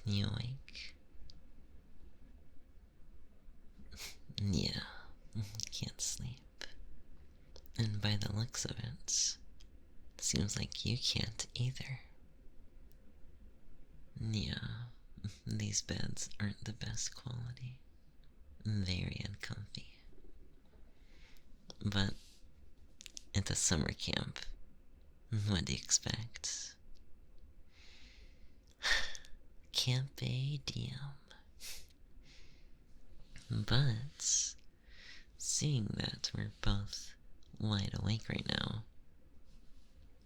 You awake? Yeah, can't sleep. And by the looks of it, seems like you can't either. Yeah, these beds aren't the best quality. Very uncomfy. But it's a summer camp. What do you expect? Campe diem. But seeing that we're both wide awake right now,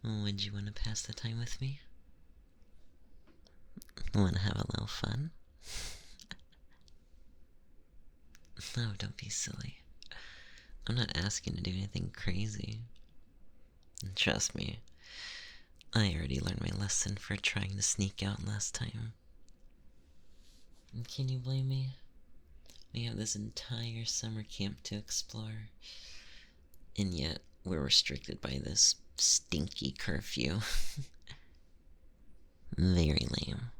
would you want to pass the time with me? Want to have a little fun? No, don't be silly. I'm not asking to do anything crazy. And trust me, I already learned my lesson for trying to sneak out last time. And can you blame me? We have this entire summer camp to explore, and yet we're restricted by this stinky curfew. Very lame.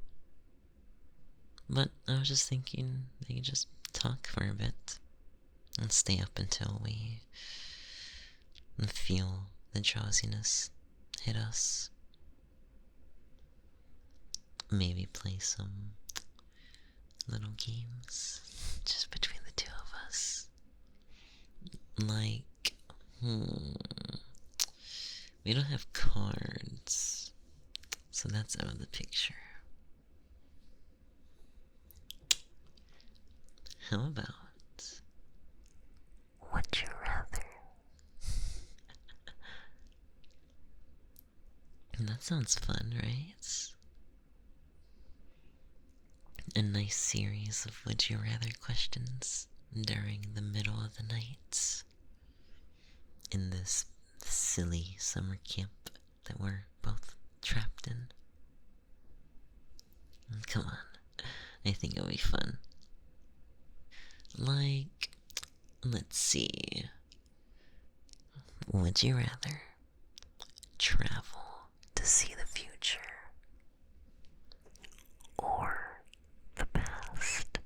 But I was just thinking they could just talk for a bit and stay up until we feel the drowsiness hit us. Maybe play some little games just between the two of us. Like, we don't have cards, so that's out of the picture. How about would you rather? That sounds fun, right? A nice series of would you rather questions during the middle of the night in this silly summer camp that we're both trapped in. Come on, I think it'll be fun. Like, let's see. Would you rather travel to see the future or the past?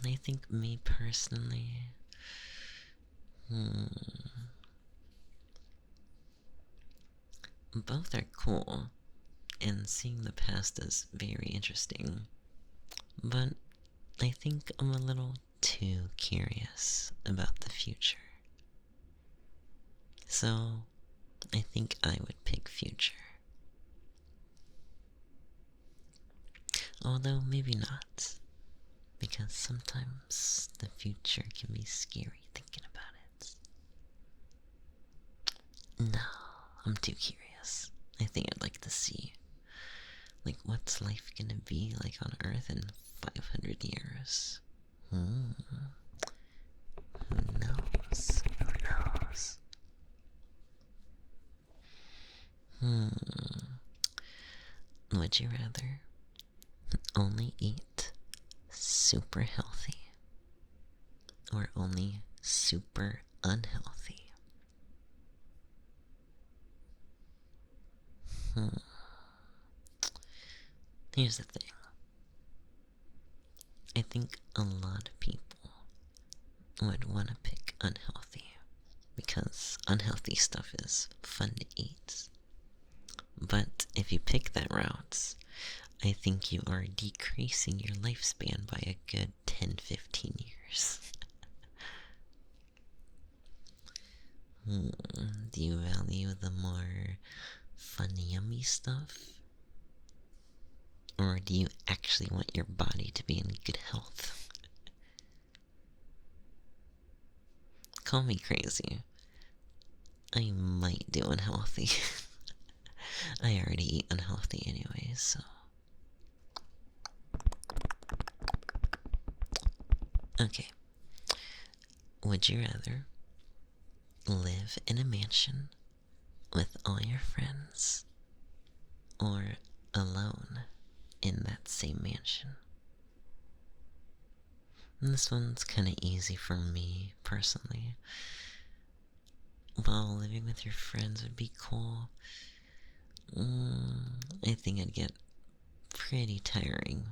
I think me personally, both are cool, and seeing the past is very interesting, but I think I'm a little too curious about the future. So, I think I would pick future. Although, maybe not. Because sometimes the future can be scary thinking about it. No, I'm too curious. I think I'd like to see, like, what's life gonna be like on Earth in 500 years? Who knows? Who knows? Would you rather only eat super healthy or only super unhealthy? Here's the thing. I think a lot of people would want to pick unhealthy because unhealthy stuff is fun to eat. But if you pick that route, I think you are decreasing your lifespan by a good 10-15 years. Do you value the more fun, yummy stuff? Or do you actually want your body to be in good health? Call me crazy. I might do unhealthy. I already eat unhealthy anyway, so. Okay. Would you rather live in a mansion with all your friends or alone in that same mansion? And this one's kind of easy for me personally. While living with your friends would be cool, I think I'd get pretty tiring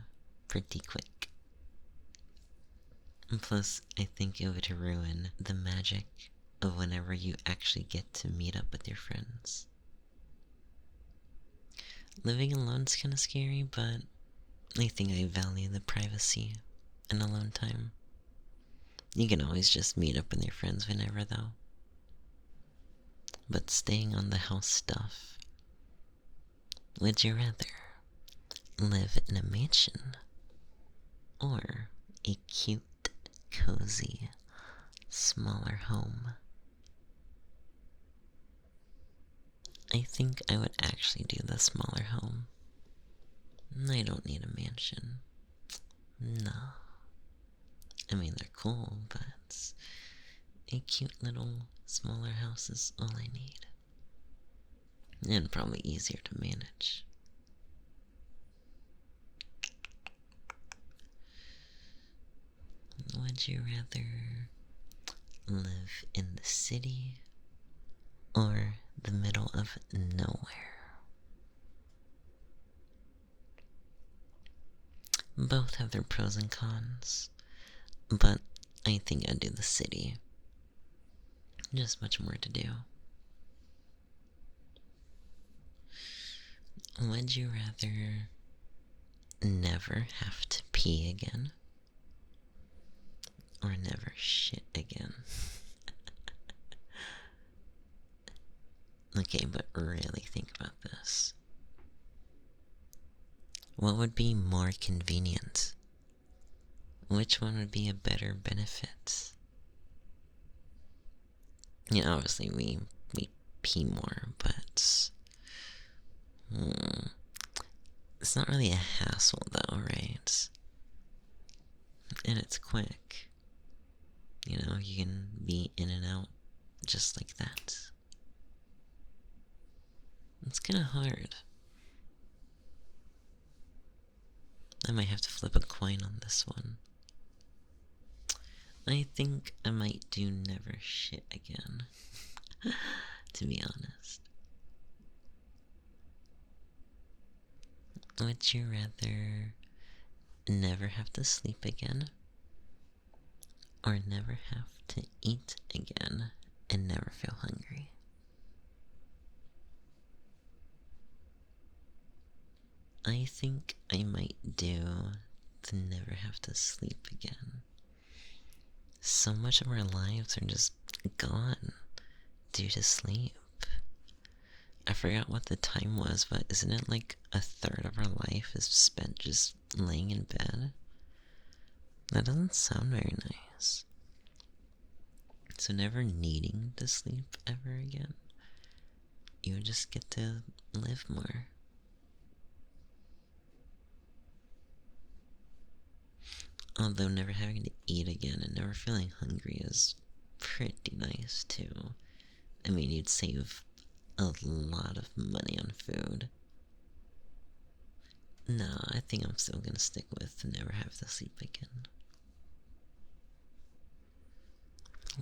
pretty quick. And plus, I think it would ruin the magic of whenever you actually get to meet up with your friends. Living alone's kind of scary, but I think I value the privacy and alone time. You can always just meet up with your friends whenever, though. But staying on the house stuff, would you rather live in a mansion or a cute, cozy, smaller home? I think I would actually do the smaller home. I don't need a mansion. No. I mean, they're cool, but a cute little smaller house is all I need. And probably easier to manage. Would you rather live in the city or the middle of nowhere? Both have their pros and cons, but I think I'd do the city. Just much more to do. Would you rather never have to pee again or never shit again? Okay, but really think about this. What would be more convenient? Which one would be a better benefit? Yeah, obviously we pee more, but it's not really a hassle though, right? And it's quick. You know, you can be in and out just like that. It's kinda hard. I might have to flip a coin on this one. I think I might do never shit again. To be honest. Would you rather never have to sleep again or never have to eat again and never feel hungry? I think I might do the never have to sleep again. So much of our lives are just gone due to sleep. I forgot what the time was, but isn't it like a third of our life is spent just laying in bed? That doesn't sound very nice. So never needing to sleep ever again, you just get to live more. Although never having to eat again and never feeling hungry is pretty nice too. I mean, you'd save a lot of money on food. No, I think I'm still gonna stick with never have to sleep again.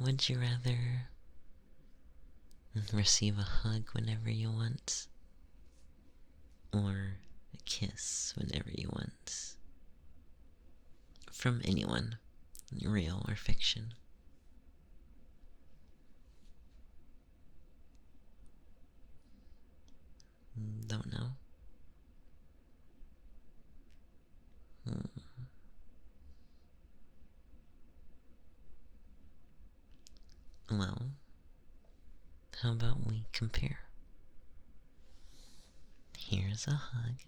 Would you rather receive a hug whenever you want or a kiss whenever you want? From anyone, real or fiction. Don't know. Well, how about we compare? Here's a hug.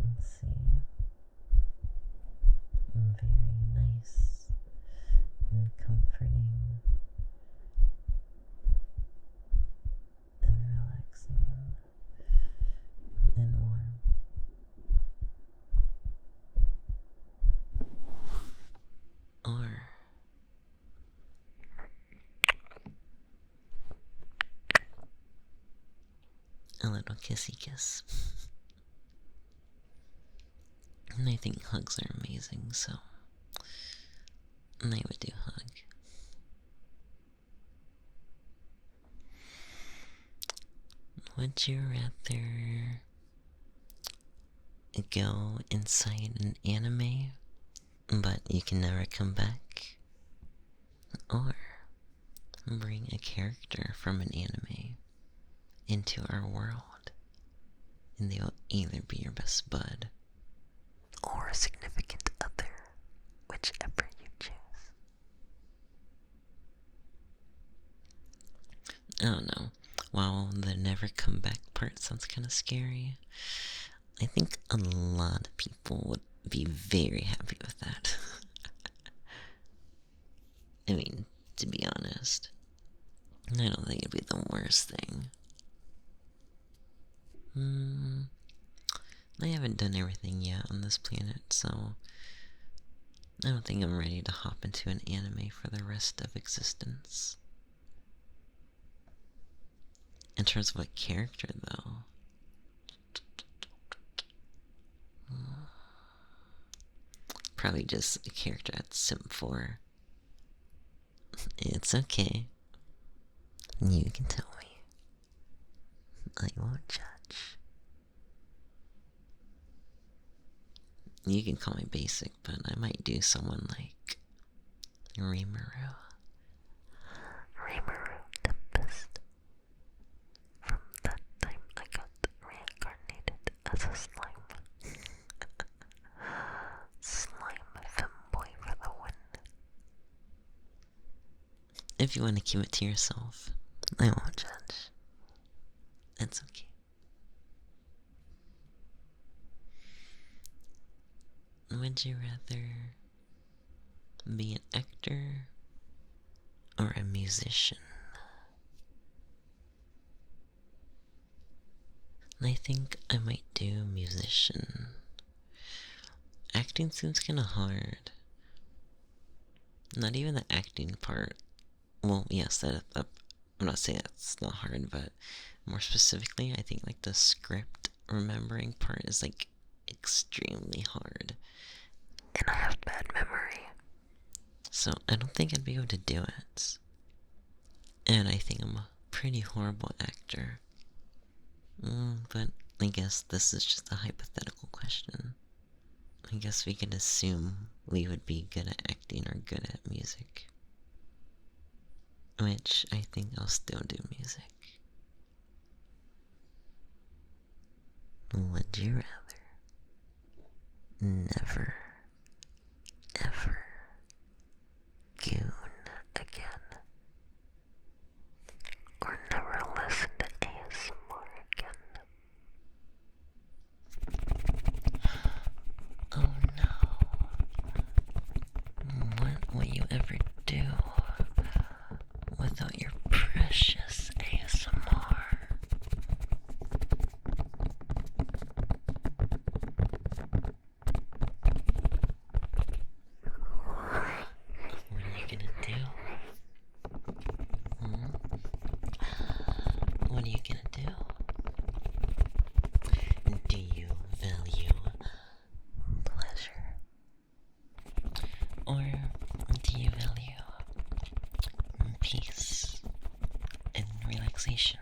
Let's see. Very nice and comforting and relaxing and warm. Or a little kissy kiss. And I think hugs are amazing, so And I would do hug. Would you rather go inside an anime, but you can never come back? Or bring a character from an anime into our world, and they will either be your best bud or a significant other, whichever you choose. I don't know. While the never come back part sounds kind of scary, I think a lot of people would be very happy with that. I mean, to be honest, I don't think it'd be the worst thing. I haven't done everything yet on this planet, so I don't think I'm ready to hop into an anime for the rest of existence. In terms of what character, though, probably just a character I'd simp for. It's okay. You can tell me. I won't judge. You can call me basic, but I might do someone like Rimuru. Rimuru Tempest. From that time I got reincarnated as a slime. Slime Femboy for the win. If you want to keep it to yourself, I won't judge. That's okay. Would you rather be an actor or a musician? I think I might do musician. Acting seems kind of hard. Not even the acting part. Well, yes, I'm not saying that's not hard, but more specifically, I think like the script remembering part is like extremely hard. And I have bad memory. So I don't think I'd be able to do it. And I think I'm a pretty horrible actor. But I guess this is just a hypothetical question. I guess we could assume we would be good at acting or good at music. Which I think I'll still do music. Would you rather never, ever goon again? Or never listen to ASMR again? Oh no. What will you ever do without your precious ASMR? What are you gonna do? What are you gonna do? Do you value pleasure? Or do you value peace and relaxation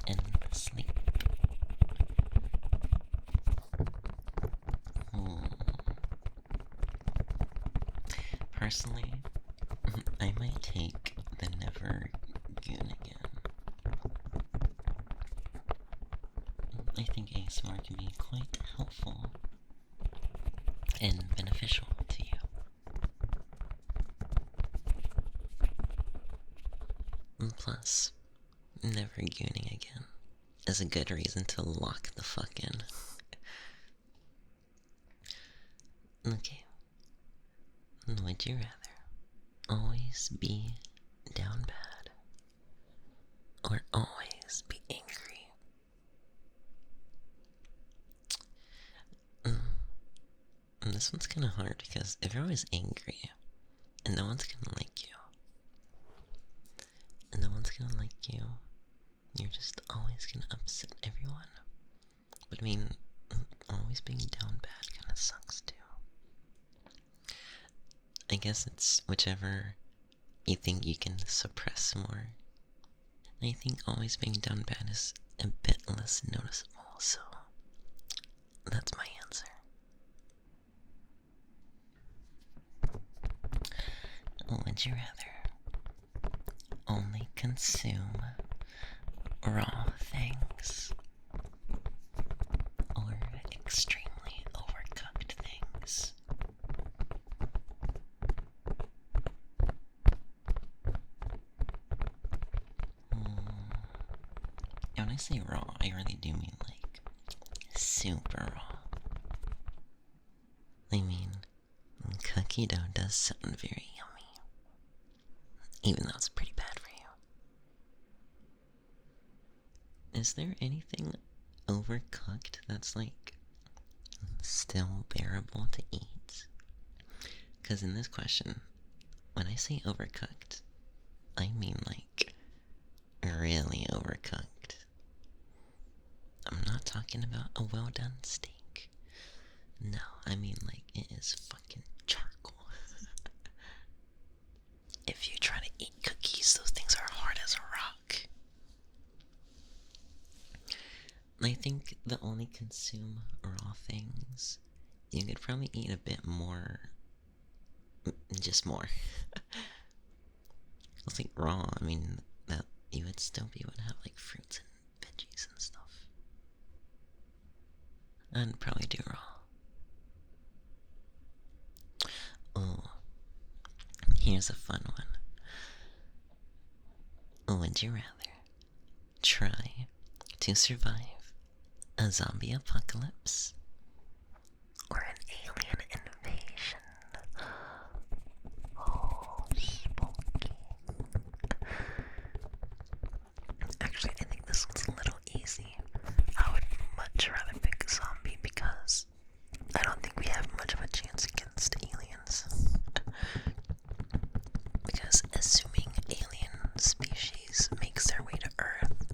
and sleep? Personally, I might take the never goon again. I think ASMR can be quite helpful and beneficial to you. And plus, never gooning again is a good reason to lock the fuck in. Okay. Would you rather always be down bad or always be angry? And this one's kind of hard because if you're always angry and no one's gonna like you, and no one's gonna like you, you're just always gonna upset everyone. But I mean, always being down bad kind of sucks too. guess it's whichever you think you can suppress more. I think always being done bad is a bit less noticeable, so that's my answer. Would you rather only consume raw things or extremely overcooked things? When I say raw, I really do mean like super raw. I mean, cookie dough does sound very yummy, even though it's pretty bad for you. Is there anything overcooked that's like still bearable to eat? Because in this question, when I say overcooked, I mean like really overcooked. I'm not talking about a well done steak. No, I mean like it is fucking charcoal. If you try to eat cookies, those things are hard as a rock. I think the only consume raw things, you could probably eat a bit more. Just more. I think raw, I mean, that you would still be able to have like fruits and veggies and stuff. I'd probably do raw. Oh, here's a fun one. Would you rather try to survive a zombie apocalypse or an alien invasion? Oh, spooky. Actually, I think this one's a little easy. I would much rather pick a zombie because I don't think we have much of a chance against aliens. Because assuming alien species makes their way to Earth,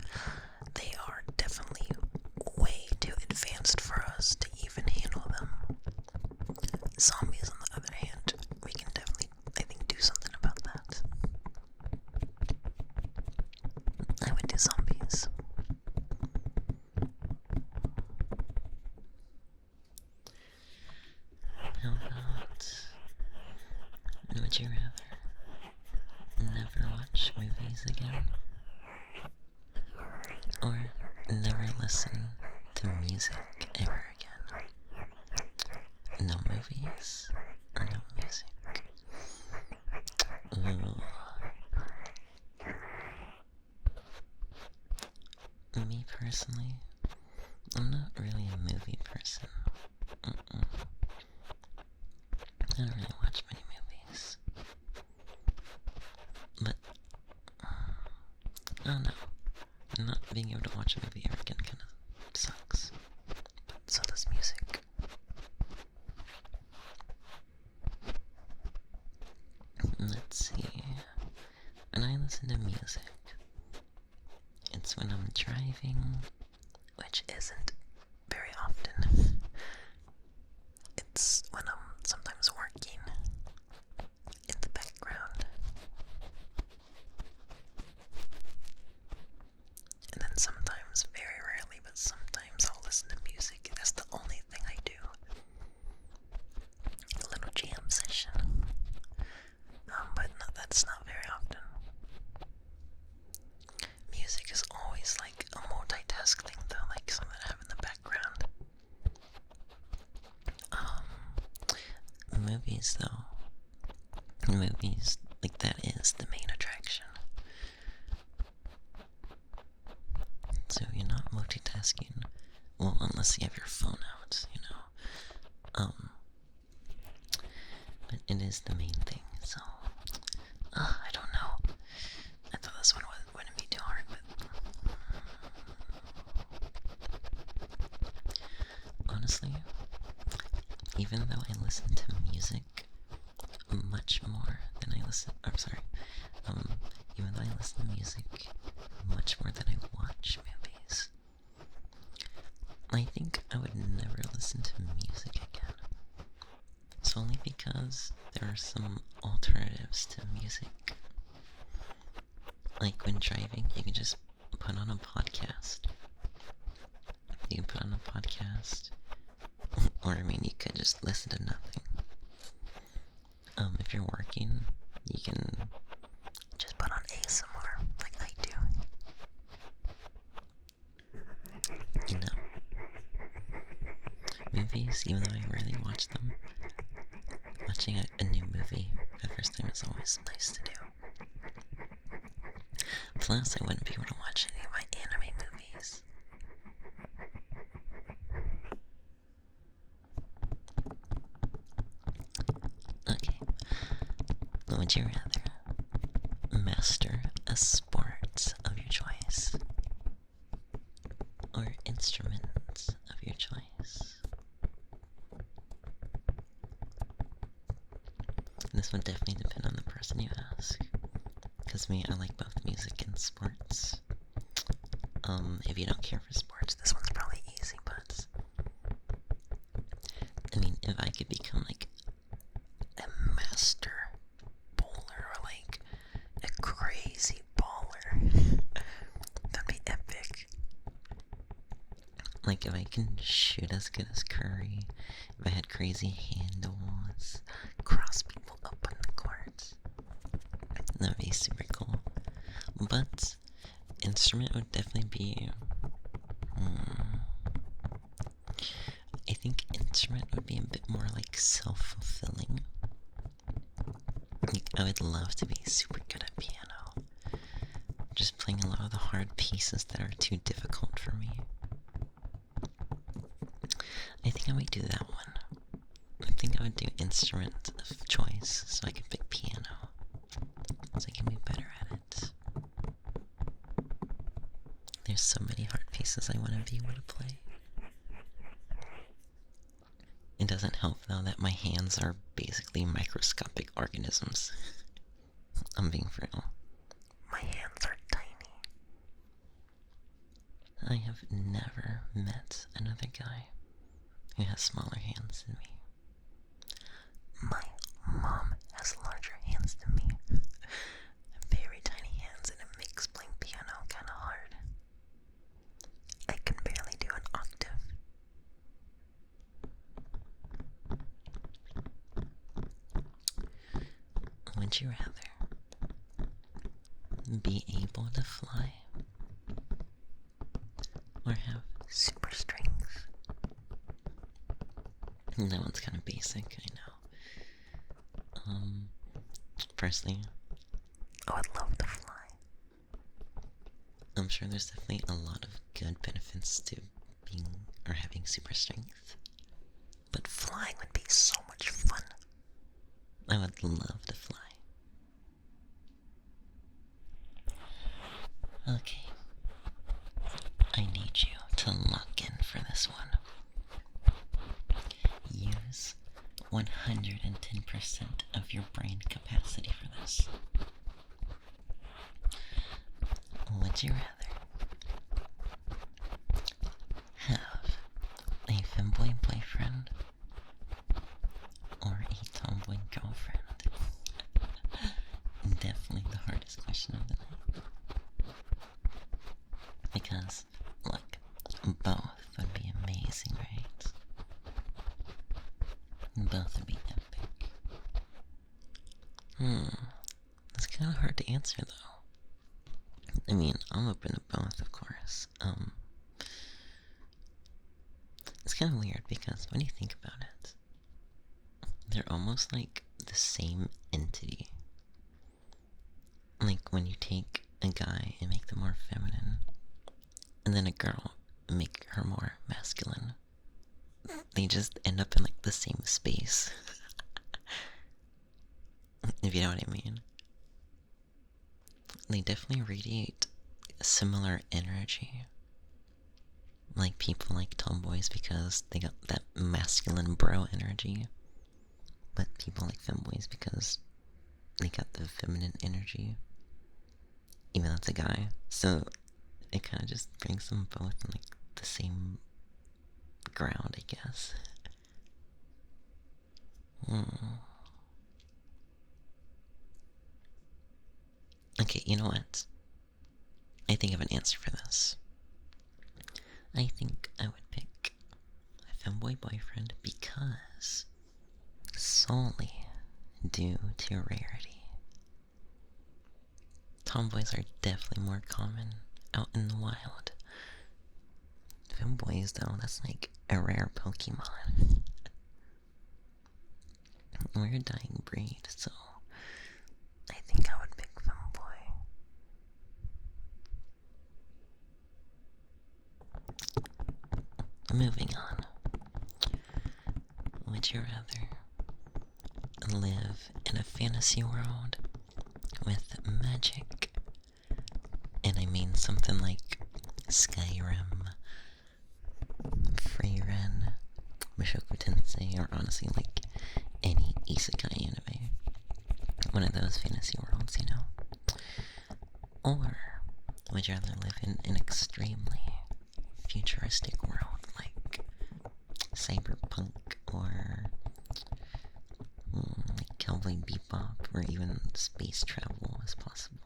they are definitely way too advanced for us to even handle them. Zombies, on the other hand, we can definitely, I think, do something about that. I would do zombies. How about, would you rather never watch movies again? Or never listen to music ever again? No movies or no music? Ooh. Me personally, I'm not really a movie person. I don't really watch many movies. But, I don't know. Not being able to watch a movie ever again kind of sucks. But so does music. Let's see. When I listen to music, it's when I'm driving, which isn't very often. It's when I'm sometimes working in the background. And then sometimes, very rarely, but sometimes I'll listen to music. That's the only thing I do. A little jam session. But no, that's not very often. Music is always like a multitask thing though, like something I have in the background. Movies though. Movies, like that is the main attraction. So you're not multitasking. Well, unless you have your phone out, you know. But it is the main thing, so. I don't know. I thought this one wouldn't be too hard, but. Honestly, even though I listen to music much more than I listen. I'm sorry. Even though I listen to music much more than I watch movies, I think I would never listen to music again. Solely because there are some alternatives to music. Like when driving, you can just put on a podcast. You can put on a podcast. Or, I mean, you could just listen to nothing. If you're working, you can just put on ASMR, like I do. You know, movies, even though I rarely watch them, watching a new movie for the first time is always nice to do. Plus, I wouldn't be able to watch any of my anime movies. Okay, would you rather master a sport of your choice or instrument of your choice? This would definitely depend on the person you ask. Because me, I like both music and sports. If you don't care for sports, this one's probably easy, but I mean, if I could become like a master bowler or like a crazy baller, that'd be epic. Like if I can shoot as good as Curry, if I had crazy handles, cross people up on the court, that'd be super cool. But instrument would definitely be I think instrument would be a bit more like self-fulfilling. Like, I would love to be super good at piano, just playing a lot of the hard pieces that are too difficult for me. I think I might do that one. I think I would do instrument of choice so I can pick piano, so I can be better at it. There's so many hard pieces I want to be able to play. It doesn't help though that my hands are basically microscopic organisms. I'm being real. My hands are tiny. I have never met another guy who has smaller hands than me. My mom has larger hands than me. Very tiny hands, and it makes playing piano kind of hard. I can barely do an octave. Would you rather be able to fly or have super strength? That one's kind of basic, I know. Firstly, I would love to fly. I'm sure there's definitely a lot of good benefits to being or having super strength. But flying would be so much fun. I would love to fly. Okay. I need you to lock in for this one. Use 110% of your brain capacity for this. Would you rather have a femboy boyfriend or a tomboy girlfriend? Definitely the hardest question of the night. Because, look, both would be amazing, right? Both would be epic. That's kind of hard to answer, though. I mean, I'm open to both, of course. It's kind of weird because when you think about it, they're almost like the same entity. Like when you take a guy and make them more feminine, and then a girl and make her more masculine, they just end up in like the same space. If you know what I mean. They definitely radiate similar energy. Like people like tomboys because they got that masculine bro energy. But people like femboys because they got the feminine energy. Even though it's a guy. So it kind of just brings them both in like the same ground, I guess. you know what? I think I have an answer for this. I think I would pick a femboy boyfriend because solely due to rarity. Tomboys are definitely more common out in the wild. Femboys, though, that's like a rare Pokemon. We're a dying breed, so I think I would pick Femboy. Moving on. Would you rather live in a fantasy world with magic? And I mean something like Skyrim, Frieren, Mushoku Tensei, or honestly like any isekai anime. One of those fantasy worlds, you know? Or would you rather live in an extremely futuristic world like cyberpunk or like Cowboy Bebop, where even space travel is possible?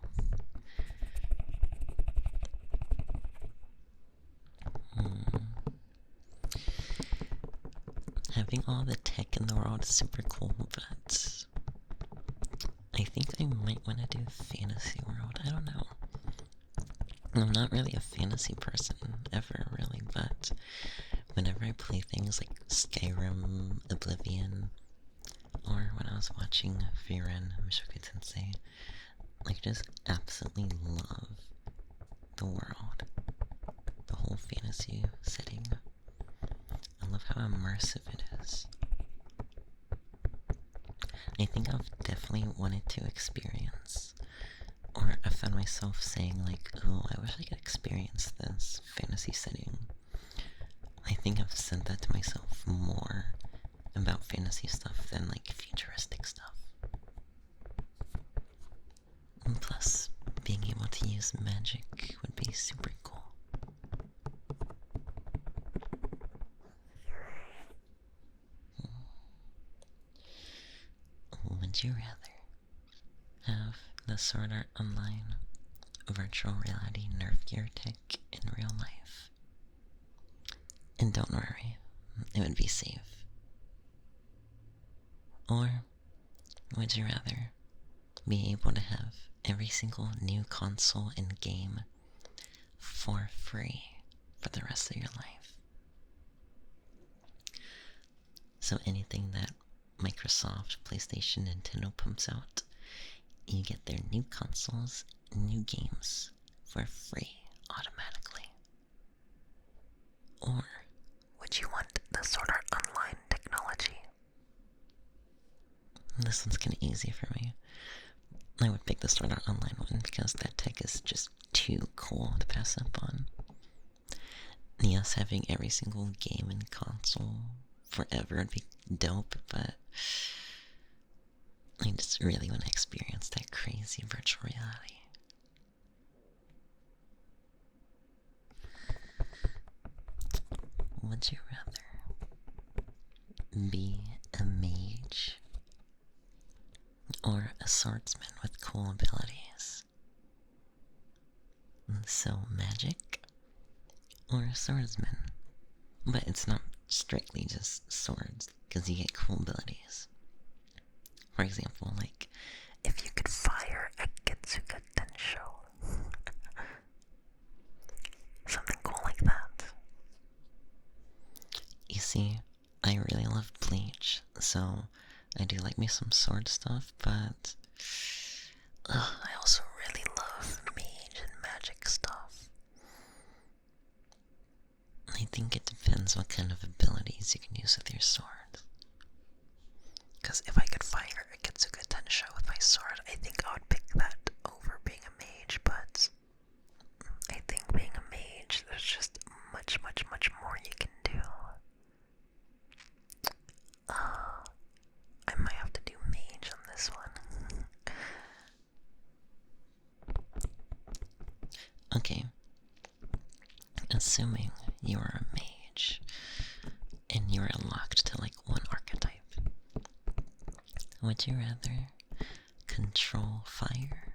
Having all the tech in the world is super cool, but I think I might want to do fantasy world. I don't know. I'm not really a fantasy person ever, really, but whenever I play things like Skyrim, Oblivion, or when I was watching Frieren, Mushoku Tensei, like, just absolutely love the world, the whole fantasy setting. I love how immersive it is. I think I've definitely wanted to experience, or I found myself saying like, oh, I wish I could experience this fantasy setting. I think I've said that to myself more about fantasy stuff than like futuristic stuff. And plus, being able to use magic would be super cool. Would you rather have the Sword Art Online virtual reality Nerf gear tech in real life? And don't worry, it would be safe. Or would you rather be able to have every single new console and game for free for the rest of your life? So anything that Microsoft, PlayStation, Nintendo pumps out, you get their new consoles and new games for free automatically. Or would you want the Sword Art Online technology? This one's kinda easy for me. I would pick the Sword Art Online one because that tech is just too cool to pass up on. Yes, having every single game and console forever would be dope, but I just really want to experience that crazy virtual reality. Would you rather be a mage or a swordsman with cool abilities? So magic or a swordsman? But it's not strictly just swords, because you get cool abilities. For example, like, if you could fire a Getsuga Tensho. Something cool like that. You see, I really love Bleach, so I do like me some sword stuff, but I also really love mage and magic stuff. I think it depends what kind of abilities you can use with your sword. Because if I could fire a Getsuga Tensho with my sword, I think I would pick that over being a mage, but I think being a mage, there's just much, much, much more you can do. I might have to do mage on this one. Okay. Assuming you are a mage, and you are locked to like one archetype, would you rather control fire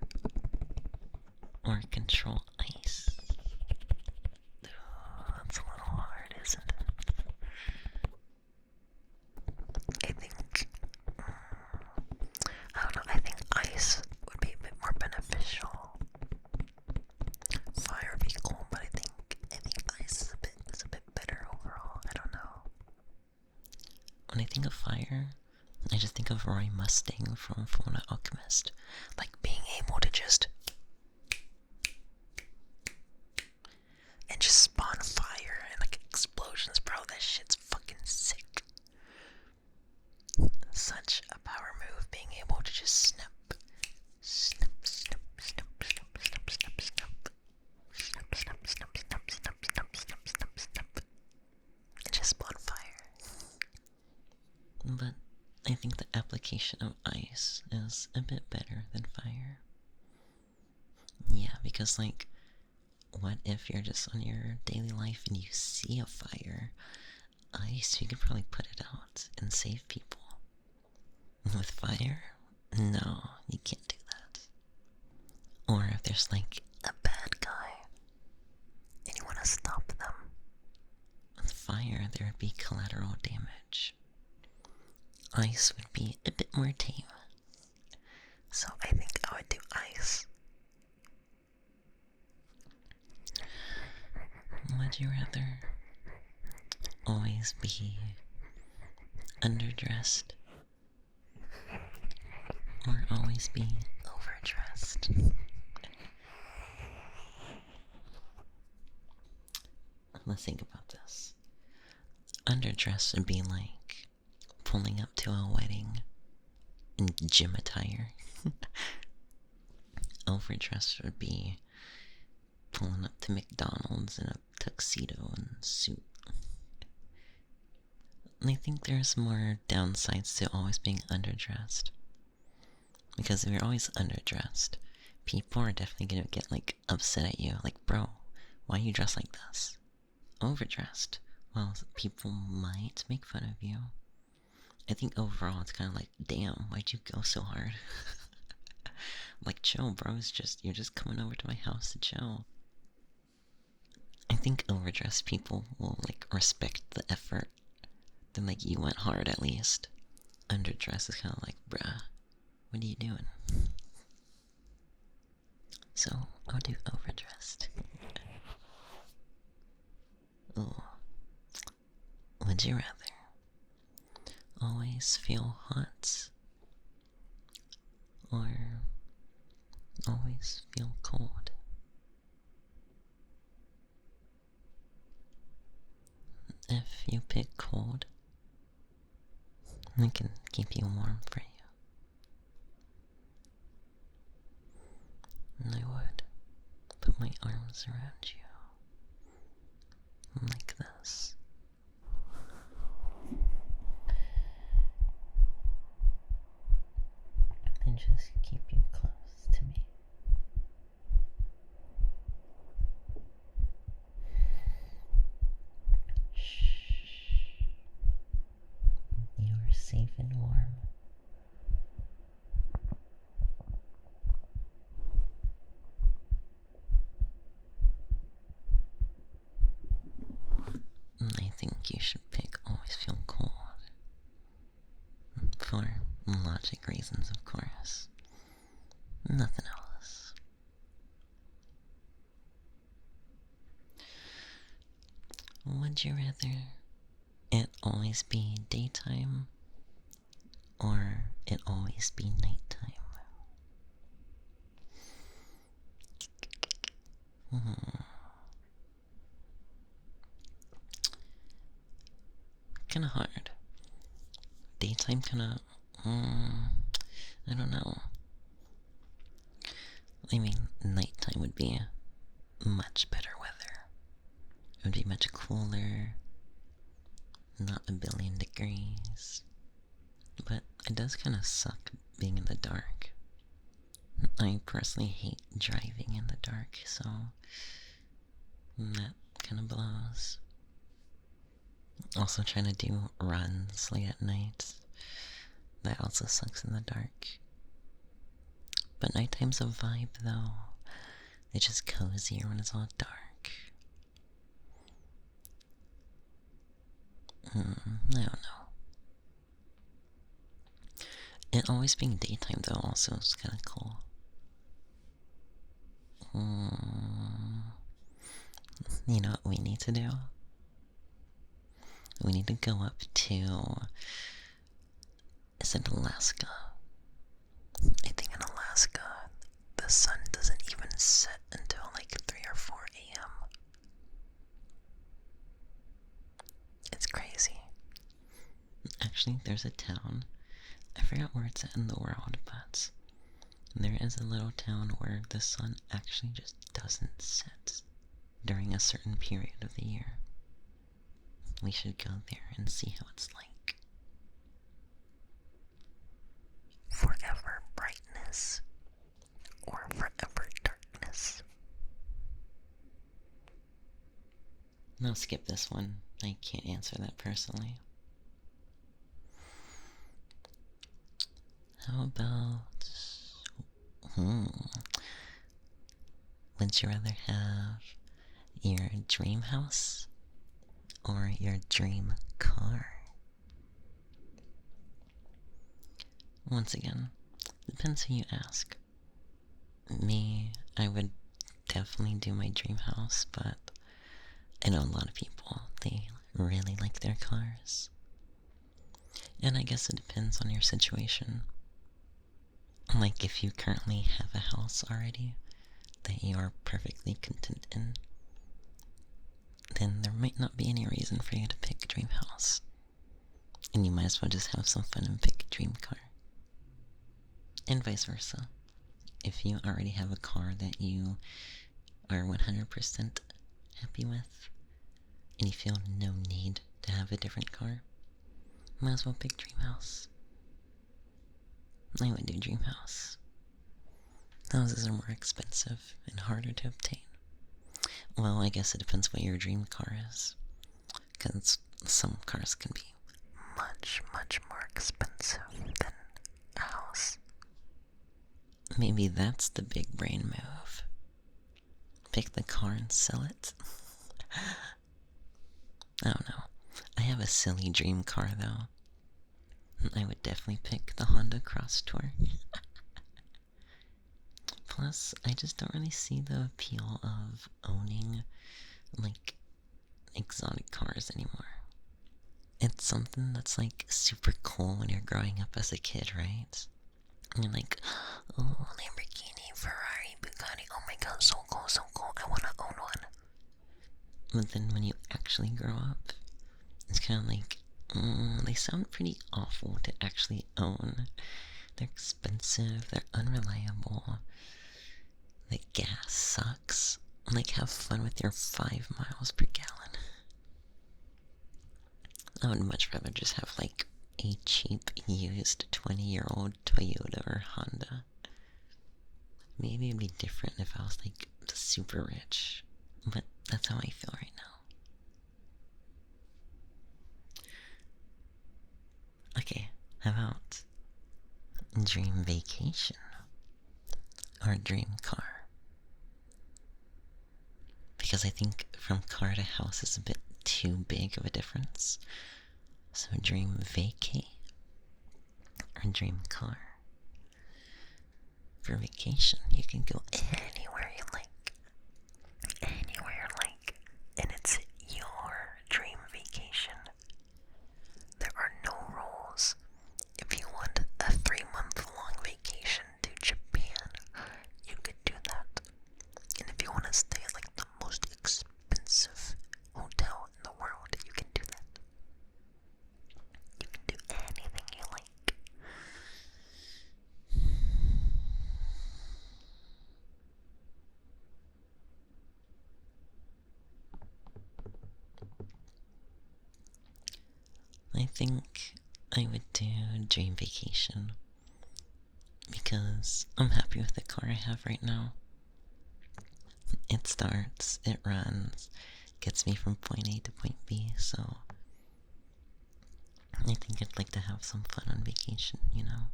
or control ice? That's a little hard, isn't it? I think, I don't know, I think ice would be a bit more beneficial. Fire would be cool, but I think ice is a bit better overall. I don't know. When I think of fire, I just think of Roy Mustang from Fullmetal Alchemist, like being able to just spawn fire and like explosions, bro. That shit's fucking sick. Such a power move, being able to just snap, snap, snap, snap, snap, snap, snap, snap, snap, snap, snap, snap, snap, snap, snap, snap, snap, and just spawn fire. But I think the application of ice is a bit better than fire. Yeah, because like, what if you're just on your daily life and you see a fire? Ice, you could probably put it out and save people. With fire? No, you can't do that. Or if there's like a bad guy and you want to stop them, with fire there would be collateral damage. Ice would be a bit more tame. So I think I would do ice. Would you rather always be underdressed or always be overdressed? Let's think about this. Underdressed would be like pulling up to a wedding in gym attire. Overdressed would be pulling up to McDonald's in a tuxedo and suit. I think there's more downsides to always being underdressed. Because if you're always underdressed, people are definitely gonna get like upset at you. Like, bro, why you dress like this? Overdressed. Well, people might make fun of you. I think overall it's kind of like, damn, why'd you go so hard? Like, chill, bro. You're just coming over to my house to chill. I think overdressed people will like respect the effort. Then like, you went hard at least. Underdressed is kind of like, bruh, what are you doing? So I'll do overdressed. Ooh. Would you rather always feel hot or always feel cold? If you pick cold, I can keep you warm for you. And I would put my arms around you like this. And just keep you close to me. Shh. You are safe and warm. I think you should pick always feel cold. For logic reasons, of course. Nothing else. Would you rather it always be daytime or it always be nighttime? Kinda hard. Daytime kinda, I don't know. I mean, nighttime would be much better weather. It would be much cooler, not 1,000,000,000 degrees. But it does kinda suck being in the dark. I personally hate driving in the dark, so that kinda blows. Also trying to do runs late at night. That also sucks in the dark. But nighttime's a vibe though. It's just cozier when it's all dark. I don't know. It always being daytime though also is kind of cool. You know what we need to do? We need to go up to... Is it Alaska? I think in Alaska, the sun doesn't even set until like 3 or 4 a.m. It's crazy. Actually, there's a town. I forgot where it's at in the world, but there is a little town where the sun actually just doesn't set during a certain period of the year. We should go there and see how it's like. Forever brightness or forever darkness. No, skip this one. I can't answer that personally. How about... Would you rather have your dream house or your dream car? Once again, depends who you ask. Me, I would definitely do my dream house, but I know a lot of people, they really like their cars. And I guess it depends on your situation. Like if you currently have a house already that you are perfectly content in, then there might not be any reason for you to pick a dream house. And you might as well just have some fun and pick a dream car. And vice versa. If you already have a car that you are 100% happy with, and you feel no need to have a different car, might as well pick dream house. I would do dream house. Houses are more expensive and harder to obtain. Well, I guess it depends what your dream car is. Because some cars can be much, much more expensive than a house. Maybe that's the big brain move. Pick the car and sell it. I don't know. I have a silly dream car though. I would definitely pick the Honda Cross Tour. Plus, I just don't really see the appeal of owning, like, exotic cars anymore. It's something that's, like, super cool when you're growing up as a kid, right? And you're like, oh, Lamborghini, Ferrari, Bugatti, oh my god, so cool, I wanna own one. But then when you actually grow up, it's kind of like, they sound pretty awful to actually own. They're expensive, they're unreliable, the gas sucks. Like, have fun with your 5 miles per gallon. I would much rather just have, like, a cheap, used 20-year-old Toyota or Honda. Maybe it'd be different if I was, like, super rich. But that's how I feel right now. Okay, how about dream vacation or dream car? Because I think from car to house is a bit too big of a difference. So dream vacay or dream car. For vacation, you can go anywhere you like. Anywhere you like. And it's your dream vacation. There are no rules. If you want a 3-month-long vacation to Japan, you could do that. And if you want to stay at like the most expensive hotel in the world, you can do that. You can do anything you like. I think I would do dream vacation because I'm happy with the car I have right now. It starts, it runs, gets me from point A to point B, so I think I'd like to have some fun on vacation, you know?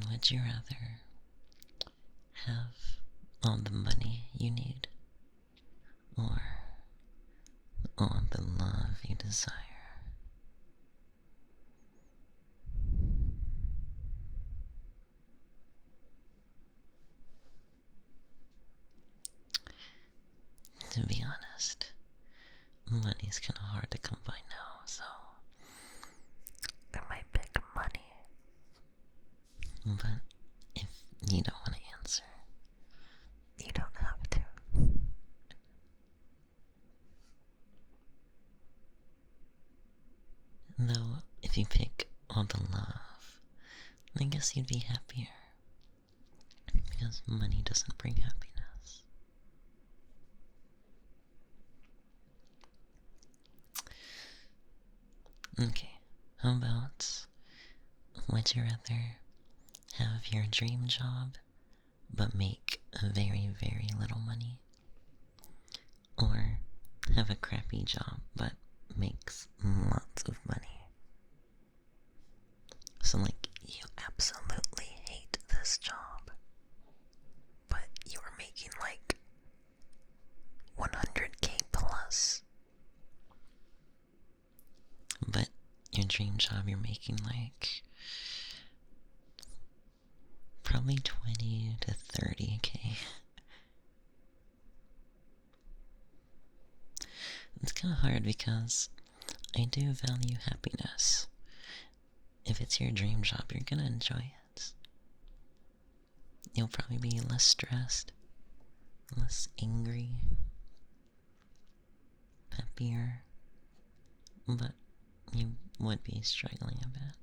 Would you rather have all the money you need, or all the love you desire. To be honest, money's kinda hard to come by now, so I might pick money. But if you don't want to answer, you don't have to. Though, if you pick all the love, I guess you'd be happier. Because money doesn't bring happiness. Okay, how about, would you rather have your dream job but make very, very little money? Or have a crappy job but makes lots of money? So like, you absolutely hate this job, but you are making like 100K plus. But your dream job, you're making like probably 20 to 30K. It's kind of hard because I do value happiness. If it's your dream job, you're gonna enjoy it. You'll probably be less stressed, less angry, happier, but you would be struggling a bit.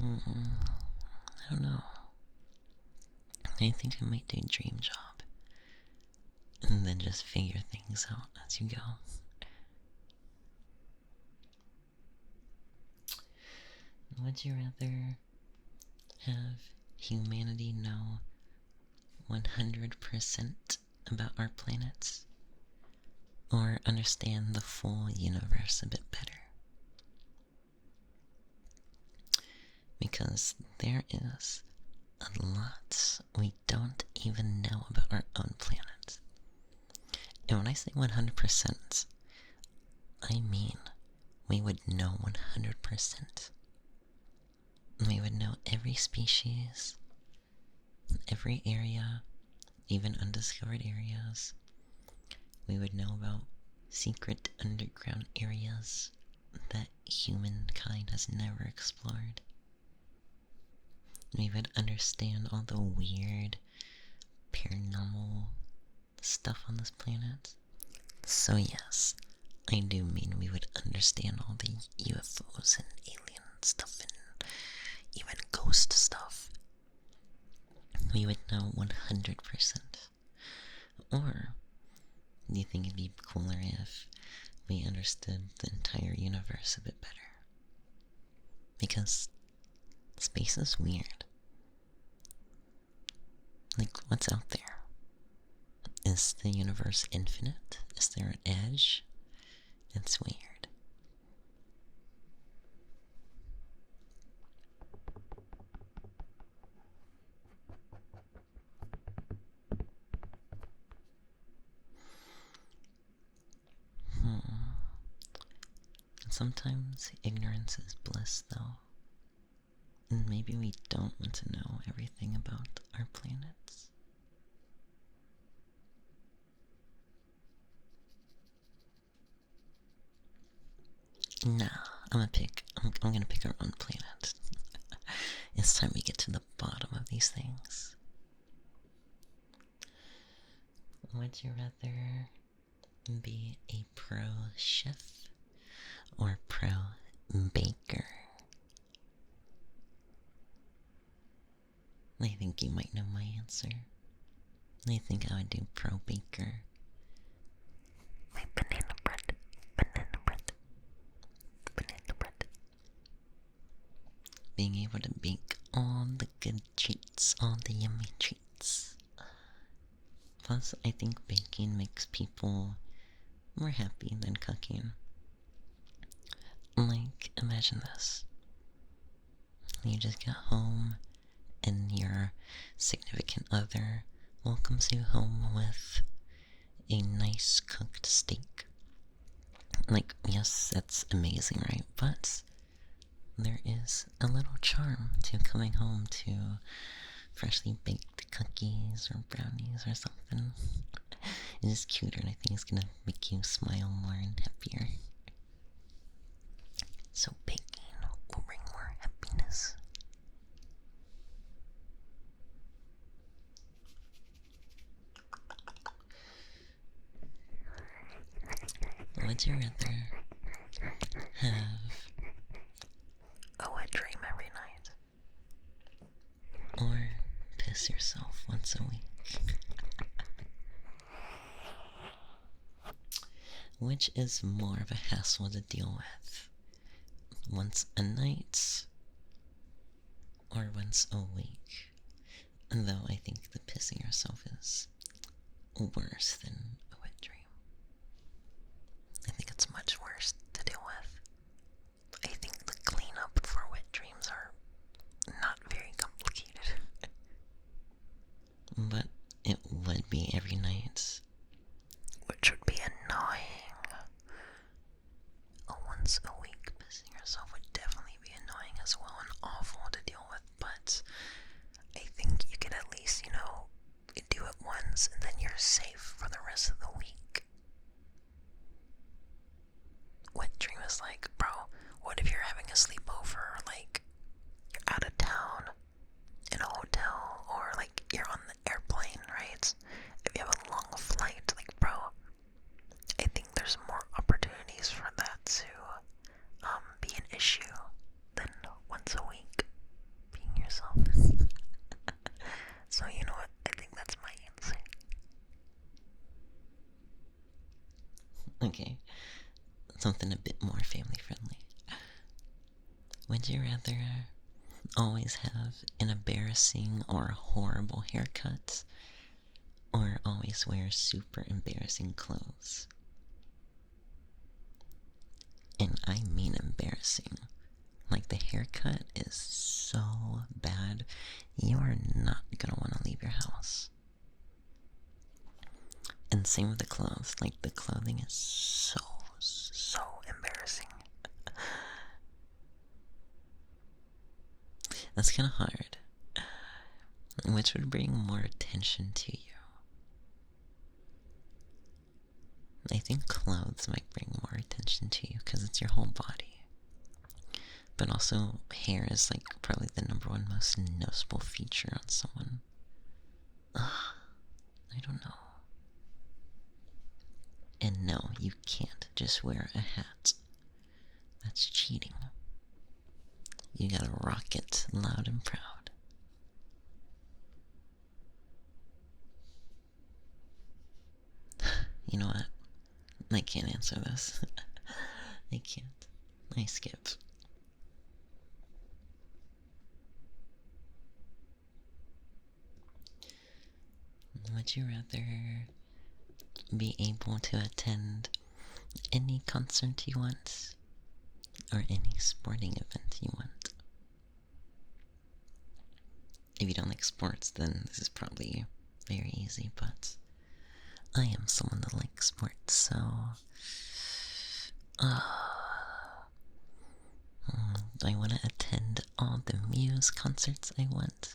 I don't know. I think I might do dream job, and then just figure things out as you go. Would you rather have humanity know 100% about our planets, or understand the full universe a bit better? Because there is a lot we don't even know about our own planet. And when I say 100%, I mean we would know 100%. We would know every species, every area, even undiscovered areas. We would know about secret underground areas that humankind has never explored. We would understand all the weird, paranormal stuff on this planet. So yes, I do mean we would understand all the UFOs and alien stuff and even ghost stuff. We would know 100%. Or, do you think it'd be cooler if we understood the entire universe a bit better? Because space is weird. Like, what's out there? Is the universe infinite? Is there an edge? It's weird. Sometimes ignorance is bliss, though. And maybe we don't want to know everything about our planets. Nah, I'm gonna pick our own planet. It's time we get to the bottom of these things. Would you rather be a pro chef or pro baker? I think you might know my answer. I think I would do pro baker. My banana bread, banana bread, banana bread. Being able to bake all the good treats, all the yummy treats. Plus, I think baking makes people more happy than cooking. Like, imagine this. You just got home and your significant other welcomes you home with a nice cooked steak. Like, yes, that's amazing, right? But there is a little charm to coming home to freshly baked cookies or brownies or something. It is cuter, and I think it's gonna make you smile more and happier. So baking will bring more happiness. Would you rather have a wet dream every night or piss yourself once a week? Which is more of a hassle to deal with? Once a night or once a week? Though I think the pissing yourself is worse than a wet dream. I think it's much worse to deal with. I think the cleanup for wet dreams are not very complicated. But it would be every night, which would be annoying. Once a week pissing yourself would definitely be annoying as well and awful to deal with, but I think you could at least, do it once and then you're safe for the rest of the week. Wet dream is like, bro, what if you're having a sleepover, like, you're out of town, in a hotel, or like, you're on the airplane, right? If you have a long flight, like, bro, I think there's more opportunities for that to be an issue than once a week being yourself. So you know what? I think that's my answer. Okay, something a bit more family friendly. Would you rather always have an embarrassing or horrible haircut, or always wear super embarrassing clothes? And I mean embarrassing. Like, the haircut is so bad, you are not gonna want to leave your house. And same with the clothes. Like, the clothing is so embarrassing. That's kind of hard. Which would bring more attention to you? I think clothes might bring more attention to you because it's your whole body. But also, hair is like probably the #1 most noticeable feature on someone. I don't know. And no, you can't just wear a hat. That's cheating. You gotta rock it loud and proud. You know what? I can't answer this. I can't. I skip. Would you rather be able to attend any concert you want or any sporting event you want? If you don't like sports, then this is probably very easy, but I am someone that likes sports, so I want to attend all the Muse concerts I want,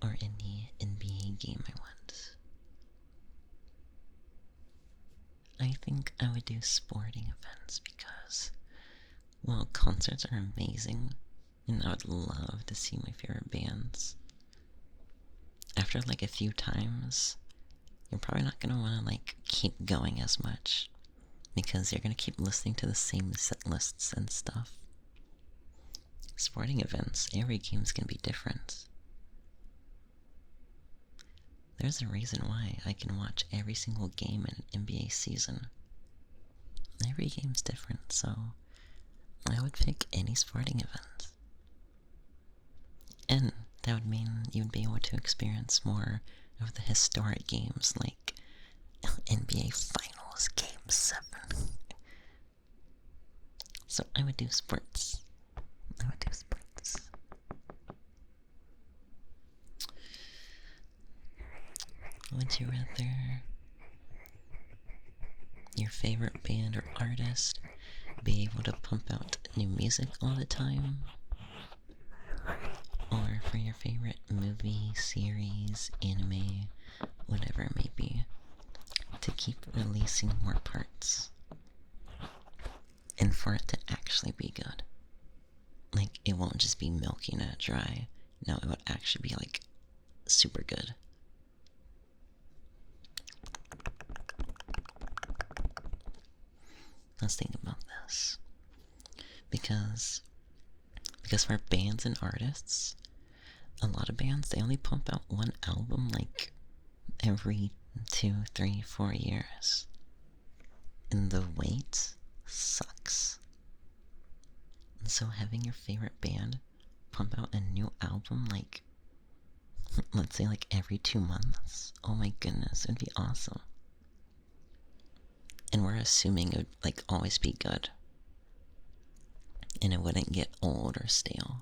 or any NBA game I want. I think I would do sporting events because, well, concerts are amazing, and I would love to see my favorite bands. After like a few times, you're probably not gonna want to keep going as much because you're gonna keep listening to the same set lists and stuff. Sporting events, every game's gonna be different. There's a reason why I can watch every single game in an NBA season. Every game's different, so I would pick any sporting event. And that would mean you'd be able to experience more of the historic games like NBA Finals Game 7. So I would do sports. Would you rather your favorite band or artist be able to pump out new music all the time? Or for your favorite movie, series, anime, whatever it may be, to keep releasing more parts? And for it to actually be good. Like, it won't just be milking it dry. No, it would actually be, like, super good. Let's think about this. Because for bands and artists, a lot of bands, they only pump out one album, like, every 2, 3, 4 years. And the wait sucks. And so having your favorite band pump out a new album, like, let's say like every 2 months, oh my goodness, it'd be awesome. And we're assuming it would, like, always be good. And it wouldn't get old or stale.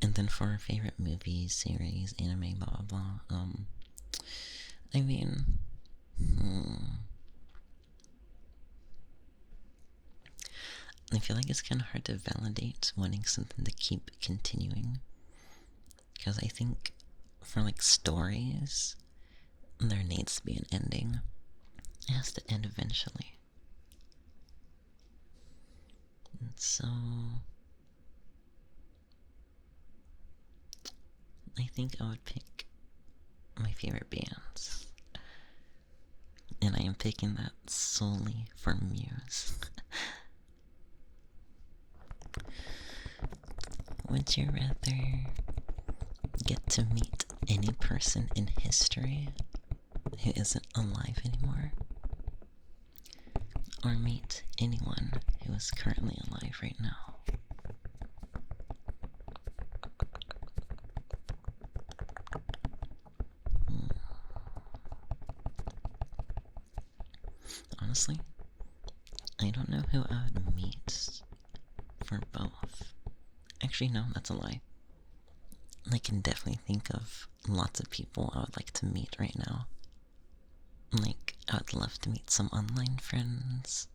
And then for our favorite movies, series, anime, blah blah blah, I mean, I feel like it's kind of hard to validate wanting something to keep continuing. Because I think for, like, stories, there needs to be an ending. It has to end eventually. And so I think I would pick my favorite bands. And I am picking that solely for Muse. Would you rather get to meet any person in history who isn't alive anymore, or meet anyone who is currently alive right now? Honestly, I don't know who I would meet for both. Actually, no, that's a lie. I can definitely think of lots of people I would like to meet right now. Like, I would love to meet some online friends.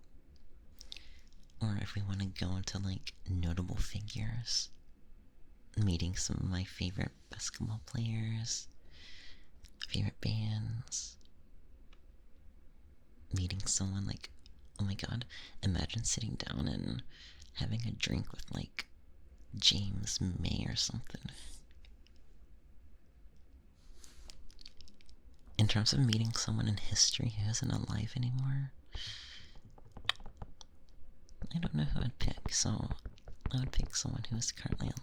Or if we want to go into, like, notable figures, meeting some of my favorite basketball players, favorite bands, meeting someone like, oh my god, imagine sitting down and having a drink with, like, James May or something. In terms of meeting someone in history who isn't alive anymore, I don't know who I'd pick, so I would pick someone who is currently alive.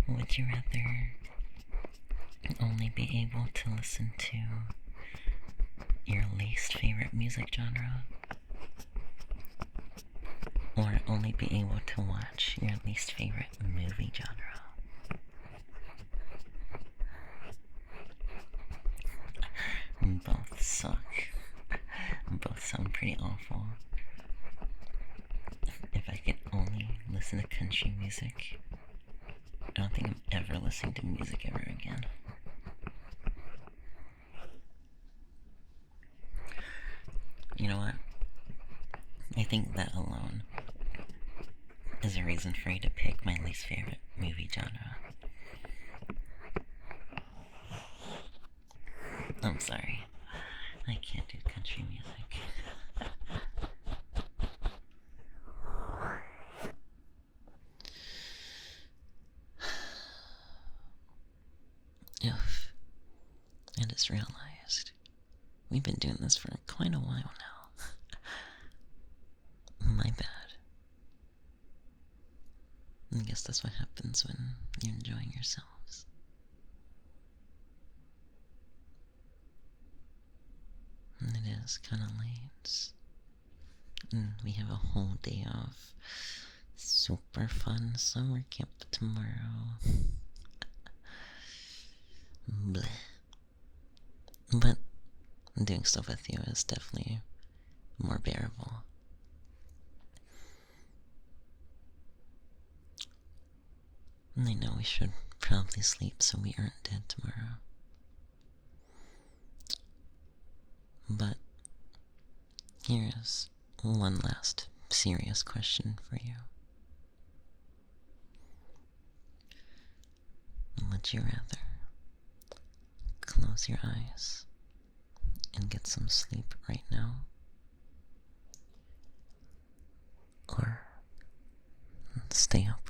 Would you rather only be able to listen to your least favorite music genre, or only be able to watch your least favorite movie genre? Both suck. Both sound pretty awful. If I could only listen to country music, I don't think I'm ever listening to music ever again. You know what? I think that alone is a reason for you to pick my least favorite movie genre. I'm sorry. I can't do country music. Oof. I just realized we've been doing this for quite a while now. My bad. I guess that's what happens when you're enjoying yourselves. And it is kind of late. And we have a whole day of super fun summer camp tomorrow. Bleh. But doing stuff with you is definitely more bearable. I know we should probably sleep so we aren't dead tomorrow. But here's one last serious question for you. Would you rather close your eyes and get some sleep right now, or stay up